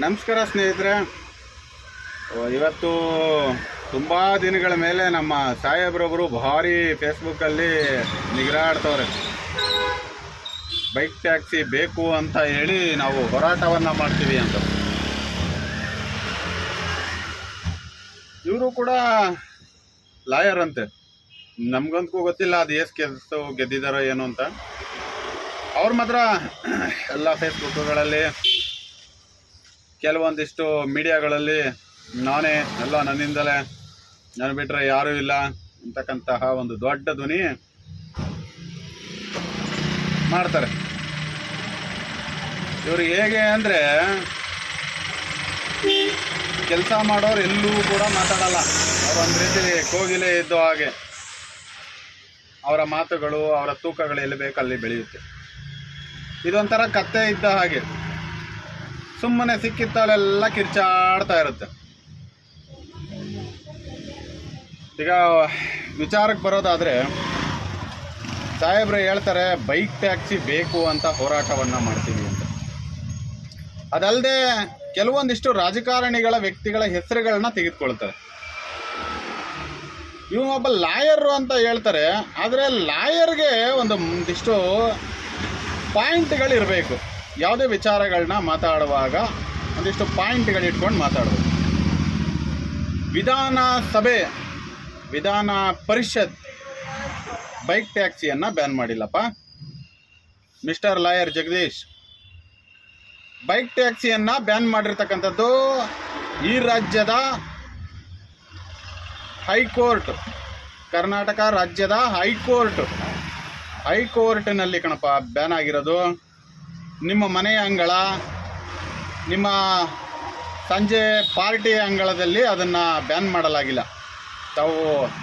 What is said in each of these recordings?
ನಮಸ್ಕಾರ ಸ್ನೇಹಿತರೆ. ಇವತ್ತು ತುಂಬ ದಿನಗಳ ಮೇಲೆ ನಮ್ಮ ಸಾಹೇಬ್ರೊಬ್ಬರು ಭಾರಿ ಫೇಸ್ಬುಕ್ಕಲ್ಲಿ ನಿಗ್ರಾಡ್ತವ್ರೆ. ಬೈಕ್ ಟ್ಯಾಕ್ಸಿ ಬೇಕು ಅಂತ ಹೇಳಿ ನಾವು ಹೋರಾಟವನ್ನು ಮಾಡ್ತೀವಿ ಅಂತ. ಇವರು ಕೂಡ ಲಾಯರ್ ಅಂತೆ. ನಮಗಂತೂ ಗೊತ್ತಿಲ್ಲ ಅದು ಎಷ್ಟು ಗೆದ್ದಿದ್ದಾರೋ ಏನು ಅಂತ. ಅವ್ರು ಮಾತ್ರ ಎಲ್ಲ ಫೇಸ್ಬುಕ್ಗಳಲ್ಲಿ ಕೆಲವೊಂದಿಷ್ಟು ಮೀಡಿಯಾಗಳಲ್ಲಿ ನಾನೇ ಎಲ್ಲ ನನ್ನಿಂದಲೇ, ನಾನು ಬಿಟ್ಟರೆ ಯಾರೂ ಇಲ್ಲ ಅಂತಕ್ಕಂತಹ ಒಂದು ದೊಡ್ಡ ಧ್ವನಿ ಮಾಡ್ತಾರೆ. ಇವರು ಹೇಗೆ ಅಂದರೆ ಕೆಲಸ ಮಾಡೋರು ಎಲ್ಲೂ ಕೂಡ ಮಾತಾಡಲ್ಲ. ಅವರು ಒಂದು ರೀತಿ ಕೋಗಿಲೆ ಇದ್ದು ಹಾಗೆ ಅವರ ಮಾತುಗಳು, ಅವರ ತೂಕಗಳು ಎಲ್ಲಿ ಬೇಕಲ್ಲಿ ಬೆಳೆಯುತ್ತೆ. ಇದೊಂಥರ ಕತ್ತೆ ಇದ್ದ ಹಾಗೆ, ಸುಮ್ಮನೆ ಸಿಕ್ಕಿತ್ತಲ್ಲೆಲ್ಲ ಕಿರ್ಚಾಡ್ತಾ ಇರುತ್ತೆ. ಈಗ ವಿಚಾರಕ್ಕೆ ಬರೋದಾದರೆ, ಸಾಹೇಬ್ರು ಹೇಳ್ತಾರೆ ಬೈಕ್ ಟ್ಯಾಕ್ಸಿ ಬೇಕು ಅಂತ ಹೋರಾಟವನ್ನು ಮಾಡ್ತೀವಿ ಅಂತ. ಅದಲ್ಲದೆ ಕೆಲವೊಂದಿಷ್ಟು ರಾಜಕಾರಣಿಗಳ ವ್ಯಕ್ತಿಗಳ ಹೆಸರುಗಳನ್ನ ತೆಗೆದುಕೊಳ್ತಾರೆ. ಇವನೊಬ್ಬ ಲಾಯರು ಅಂತ ಹೇಳ್ತಾರೆ. ಆದರೆ ಲಾಯರ್ಗೆ ಒಂದಿಷ್ಟು ಪಾಯಿಂಟ್ಗಳಿರಬೇಕು. ಯಾವುದೇ ವಿಚಾರಗಳನ್ನ ಮಾತಾಡುವಾಗ ಒಂದಿಷ್ಟು ಪಾಯಿಂಟ್ಗಳು ಇಟ್ಕೊಂಡು ಮಾತಾಡಬೇಕು. ವಿಧಾನ ಪರಿಷತ್ ಬೈಕ್ ಟ್ಯಾಕ್ಸಿಯನ್ನು ಬ್ಯಾನ್ ಮಾಡಿಲ್ಲಪ್ಪ. ಮಿಸ್ಟರ್ ಲಾಯರ್ ಜಗದೀಶ್, ಬೈಕ್ ಟ್ಯಾಕ್ಸಿಯನ್ನು ಬ್ಯಾನ್ ಮಾಡಿರ್ತಕ್ಕಂಥದ್ದು ಈ ರಾಜ್ಯದ ಹೈಕೋರ್ಟ್, ಕರ್ನಾಟಕ ರಾಜ್ಯದ ಹೈಕೋರ್ಟ್ನಲ್ಲಿ ಕಣಪ್ಪ ಬ್ಯಾನ್ ಆಗಿರೋದು. ನಿಮ್ಮ ಮನೆಯ ಅಂಗಳ, ನಿಮ್ಮ ಸಂಜೆ ಪಾರ್ಟಿ ಅಂಗಳದಲ್ಲಿ ಅದನ್ನು ಬ್ಯಾನ್ ಮಾಡಲಾಗಿಲ್ಲ. ತಾವು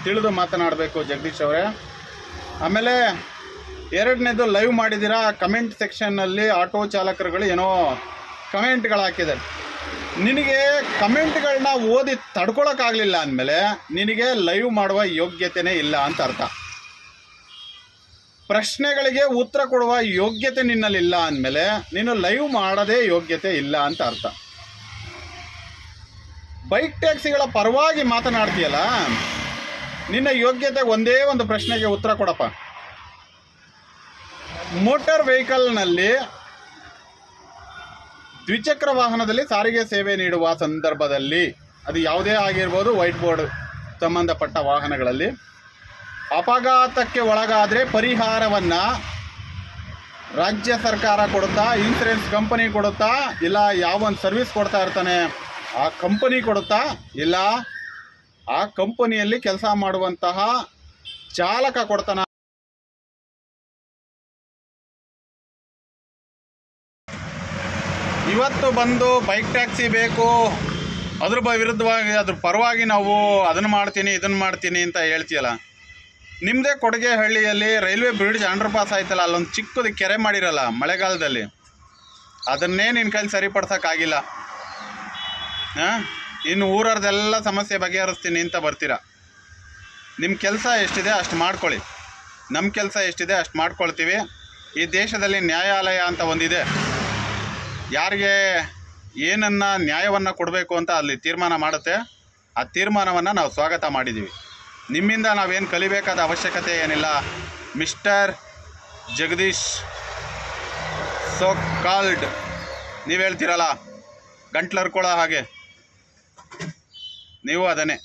ತಿಳಿದು ಮಾತನಾಡಬೇಕು ಜಗದೀಶ್ ಅವರೇ. ಆಮೇಲೆ ಎರಡನೇದು, ಲೈವ್ ಮಾಡಿದ್ದೀರಾ, ಕಮೆಂಟ್ ಸೆಕ್ಷನ್ನಲ್ಲಿ ಆಟೋ ಚಾಲಕರುಗಳು ಏನೋ ಕಮೆಂಟ್ಗಳು ಹಾಕಿದ್ದಾರೆ. ನಿನಗೆ ಕಮೆಂಟ್ಗಳನ್ನ ಓದಿ ತಡ್ಕೊಳಕ್ಕಾಗಲಿಲ್ಲ ಅಂದಮೇಲೆ ನಿನಗೆ ಲೈವ್ ಮಾಡುವ ಯೋಗ್ಯತೆಯೇ ಇಲ್ಲ ಅಂತ ಅರ್ಥ. ಪ್ರಶ್ನೆಗಳಿಗೆ ಉತ್ತರ ಕೊಡುವ ಯೋಗ್ಯತೆ ನಿನ್ನಲ್ಲಿಲ್ಲ ಅಂದಮೇಲೆ ನೀನು ಲೈವ್ ಮಾಡದೇ ಯೋಗ್ಯತೆ ಇಲ್ಲ ಅಂತ ಅರ್ಥ. ಬೈಕ್ ಟ್ಯಾಕ್ಸಿಗಳ ಪರವಾಗಿ ಮಾತನಾಡ್ತೀಯಲ್ಲ, ನಿನ್ನ ಯೋಗ್ಯತೆ ಒಂದೇ ಒಂದು ಪ್ರಶ್ನೆಗೆ ಉತ್ತರ ಕೊಡಪ್ಪ. ಮೋಟಾರ್ ವೆಹಿಕಲ್ನಲ್ಲಿ, ದ್ವಿಚಕ್ರ ವಾಹನದಲ್ಲಿ ಸಾರಿಗೆ ಸೇವೆ ನೀಡುವ ಸಂದರ್ಭದಲ್ಲಿ, ಅದು ಯಾವುದೇ ಆಗಿರ್ಬೋದು, ವೈಟ್ ಬೋರ್ಡ್ ಸಂಬಂಧಪಟ್ಟ ವಾಹನಗಳಲ್ಲಿ ಅಪಘಾತಕ್ಕೆ ಒಳಗಾದರೆ ಪರಿಹಾರವನ್ನು ರಾಜ್ಯ ಸರ್ಕಾರ ಕೊಡುತ್ತಾ, ಇನ್ಸೂರೆನ್ಸ್ ಕಂಪನಿ ಕೊಡುತ್ತಾ, ಇಲ್ಲ ಯಾವೊಂದು ಸರ್ವಿಸ್ ಕೊಡ್ತಾ ಇರ್ತಾನೆ ಆ ಕಂಪನಿ ಕೊಡುತ್ತಾ, ಇಲ್ಲ ಆ ಕಂಪನಿಯಲ್ಲಿ ಕೆಲಸ ಮಾಡುವಂತಹ ಚಾಲಕ ಕೊಡ್ತಾನ. ಇವತ್ತು ಬಂದು ಬೈಕ್ ಟ್ಯಾಕ್ಸಿ ಬೇಕು, ಅದ್ರ ವಿರುದ್ಧವಾಗಿ, ಅದ್ರ ಪರವಾಗಿ ನಾವು ಅದನ್ನು ಮಾಡ್ತೀನಿ ಇದನ್ನು ಮಾಡ್ತೀನಿ ಅಂತ ಹೇಳ್ತೀಯಲ್ಲ. ನಿಮ್ಮದೇ ಕೊಡಗೆಹಳ್ಳಿಯಲ್ಲಿ ರೈಲ್ವೆ ಬ್ರಿಡ್ಜ್ ಅಂಡರ್ ಪಾಸ್ ಆಯ್ತಲ್ಲ, ಅಲ್ಲೊಂದು ಚಿಕ್ಕದು ಕೆರೆ ಮಾಡಿರಲ್ಲ ಮಳೆಗಾಲದಲ್ಲಿ, ಅದನ್ನೇ ನಿನ್ನ ಕೈಲಿ ಸರಿಪಡ್ಸೋಕ್ಕಾಗಿಲ್ಲ. ಇನ್ನು ಊರವ್ರದ್ದೆಲ್ಲ ಸಮಸ್ಯೆ ಬಗೆಹರಿಸ್ತೀನಿ ಅಂತ ಬರ್ತೀರ. ನಿಮ್ಮ ಕೆಲಸ ಎಷ್ಟಿದೆ ಅಷ್ಟು ಮಾಡ್ಕೊಳ್ಳಿ, ನಮ್ಮ ಕೆಲಸ ಎಷ್ಟಿದೆ ಅಷ್ಟು ಮಾಡ್ಕೊಳ್ತೀವಿ. ಈ ದೇಶದಲ್ಲಿ ನ್ಯಾಯಾಲಯ ಅಂತ ಒಂದಿದೆ. ಯಾರಿಗೆ ಏನನ್ನು ನ್ಯಾಯವನ್ನು ಕೊಡಬೇಕು ಅಂತ ಅಲ್ಲಿ ತೀರ್ಮಾನ ಮಾಡುತ್ತೆ. ಆ ತೀರ್ಮಾನವನ್ನು ನಾವು ಸ್ವಾಗತ ಮಾಡಿದ್ದೀವಿ. ನಿಮ್ಮಿಂದ ನಾವೇನು ಕಲಿಬೇಕಾದ ಅವಶ್ಯಕತೆ ಏನಿಲ್ಲ. ಮಿಸ್ಟರ್ ಜಗದೀಶ್ ಸೋ ಕಾಲ್ಡ್, ನೀವು ಹೇಳ್ತೀರಲ್ಲ ಗಂಟ್ಲರ್ಕೊಳ್ಳೋ ಹಾಗೆ, ನೀವು ಅದನ್ನೇ.